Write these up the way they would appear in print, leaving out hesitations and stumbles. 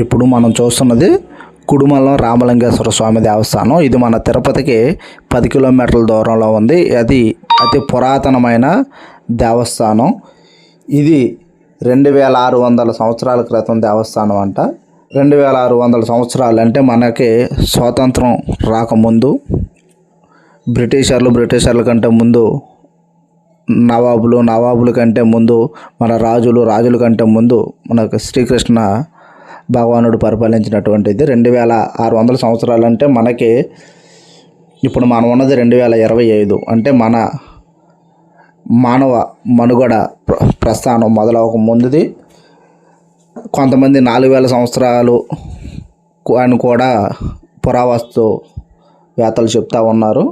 ఇప్పుడు మనం చూస్తున్నది కుడుమలం రామలింగేశ్వర స్వామి దేవస్థానం. ఇది మన తిరుపతికి 10 కిలోమీటర్ల దూరంలో ఉంది. అది అతి పురాతనమైన దేవస్థానం. ఇది 2600 సంవత్సరాల క్రితం దేవస్థానం అంట. 2600 సంవత్సరాలు అంటే మనకి స్వాతంత్రం రాకముందు బ్రిటిషర్ల కంటే ముందు నవాబుల కంటే ముందు మన రాజుల కంటే ముందు మనకు శ్రీకృష్ణ భగవానుడు పరిపాలించినటువంటిది 2600 సంవత్సరాలు. అంటే మనకి ఇప్పుడు మనం ఉన్నది 2025. అంటే మన మానవ మనుగడ ప్రస్థానం మొదలవక ముందుది. కొంతమంది 4000 సంవత్సరాలు అని కూడా పురావస్తు వేత్తలు చెప్తా ఉన్నారు.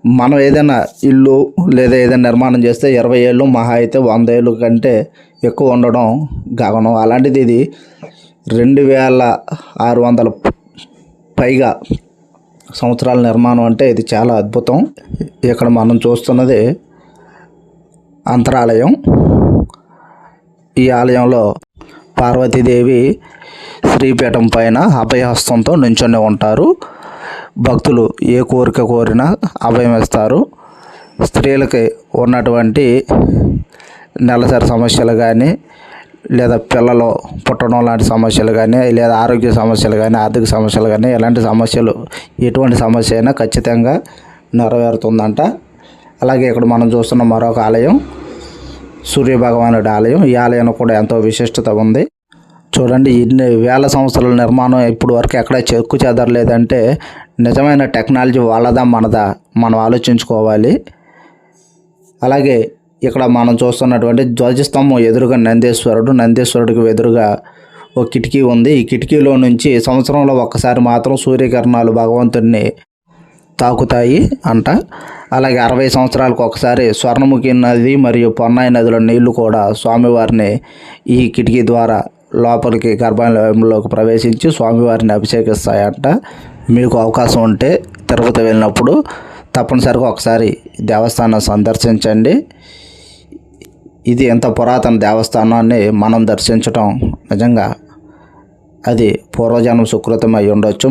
మనం ఏదైనా ఇల్లు లేదా ఏదైనా నిర్మాణం చేస్తే 20 ఏళ్ళు మహా అయితే 100 ఏళ్ళు కంటే ఎక్కువ ఉండడం గగనం. అలాంటిది ఇది 2600 పైగా సంవత్సరాల నిర్మాణం. అంటే ఇది చాలా అద్భుతం. ఇక్కడ మనం చూస్తున్నది అంతరాలయం. ఈ ఆలయంలో పార్వతీదేవి శ్రీపీఠం పైన అభయహస్తంతో నించుని ఉంటారు. భక్తులు ఏ కోరిక కోరినా అభయం ఇస్తారు. స్త్రీలకి ఉన్నటువంటి నెలసరి సమస్యలు కానీ, లేదా పిల్లలు పుట్టడం లాంటి సమస్యలు కానీ, లేదా ఆరోగ్య సమస్యలు కానీ, ఆర్థిక సమస్యలు కానీ, ఎలాంటి సమస్యలు ఎటువంటి సమస్య అయినా ఖచ్చితంగా నెరవేరుతుందంట. అలాగే ఇక్కడ మనం చూస్తున్న మరొక ఆలయం సూర్యభగవానుడి ఆలయం. ఈ ఆలయం కూడా ఎంతో విశిష్టత ఉంది. చూడండి, ఇన్ని వేల సంవత్సరాల నిర్మాణం ఇప్పుడు వరకు ఎక్కడ చెక్కు చెదరలేదంటే నిజమైన టెక్నాలజీ వాళ్ళదా మనదా మనం ఆలోచించుకోవాలి. అలాగే ఇక్కడ మనం చూస్తున్నటువంటి ధ్వజస్తంభం ఎదురుగా నందీశ్వరుడికి ఎదురుగా ఒక కిటికీ ఉంది. ఈ కిటికీలో నుంచి సంవత్సరంలో ఒక్కసారి మాత్రం సూర్యకిరణాలు భగవంతుడిని తాకుతాయి అంట. అలాగే 60 సంవత్సరాలకు ఒకసారి స్వర్ణముఖి నది మరియు పొన్నాయి నదిలో నీళ్లు కూడా స్వామివారిని ఈ కిటికీ ద్వారా లోపలికి గర్భాలయంలోకి ప్రవేశించి స్వామివారిని అభిషేకిస్తాయంట. మీకు అవకాశం ఉంటే తిరుపతి వెళ్ళినప్పుడు తప్పనిసరిగా ఒకసారి దేవస్థానం సందర్శించండి. ఇది ఎంత పురాతన దేవస్థానాన్ని మనం దర్శించడం నిజంగా అది పూర్వజన్మ సుకృతం అయి ఉండొచ్చు.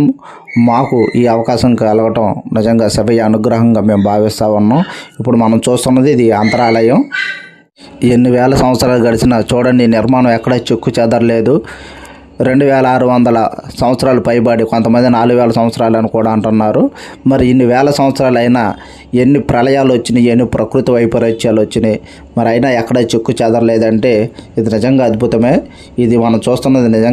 మాకు ఈ అవకాశం కలగటం నిజంగా శివయ్య అనుగ్రహంగా మేము భావిస్తూ ఉన్నాం. ఇప్పుడు మనం చూస్తున్నది ఇది అంతరాలయం. ఎన్ని వేల సంవత్సరాలు గడిచినా చూడండి, నిర్మాణం ఎక్కడ చెక్కు చెదరలేదు. 2600 సంవత్సరాలు పైబడి, కొంతమంది 4000 సంవత్సరాలు అని కూడా అంటున్నారు. మరి ఇన్ని వేల సంవత్సరాలు అయినా ఎన్ని ప్రళయాలు వచ్చినాయి, ఎన్ని ప్రకృతి వైపరీత్యాలు వచ్చినాయి, మరి అయినా ఎక్కడ చెక్కు చెదరలేదంటే ఇది నిజంగా అద్భుతమే. ఇది మనం చూస్తున్నది నిజంగా